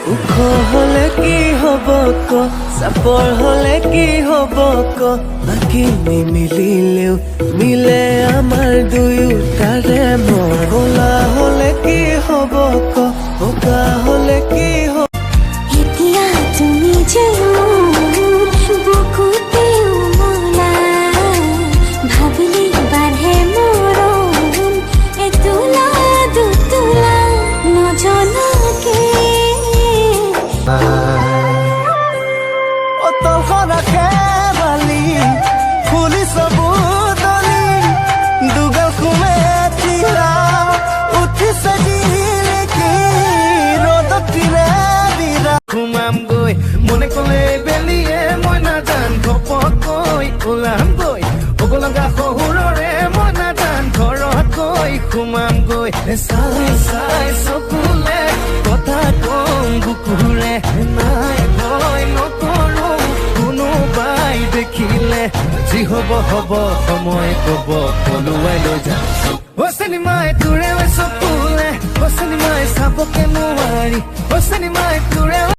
ওখ হলে কি হব ক চাপৰ হলে কি হব ক বাকী নিমিলিলেও মিলে আমাৰ দুয়োটাৰে মন ক'লা হলে কি হব ক বগা হলে কি হব এতিয়া তুমি যে বুকুতে উমলা ভাবিলে বাঢ়ে মৰম এতোলা দুতোলা নজনাকে অতলখন খেৱালি ফুলিছ বুদলি দুগাল খুমে তিৰা উঠিছে দিলেকি ৰ'দত তিৰে বিৰা ঘুমামগৈ মনে ক'লে বেলিয়ে মই নাজান ঘপকৈ ওলামগৈ হ'ব লগা শহুৰৰে মই নাজান ঘৰত গৈ ঘুমামগৈ চাই চাই চকুলে কথা কম বুকুৰে নাই ভয় নকৰো কোনোবাই দেখিলে যি হ'ব হ'ব সময় ক'ব পলুৱাই লৈ যাম চিনেমাই তোৰে চকুলে চিনেমাই চাবকে নোৱাৰি চিনেমাই তোৰে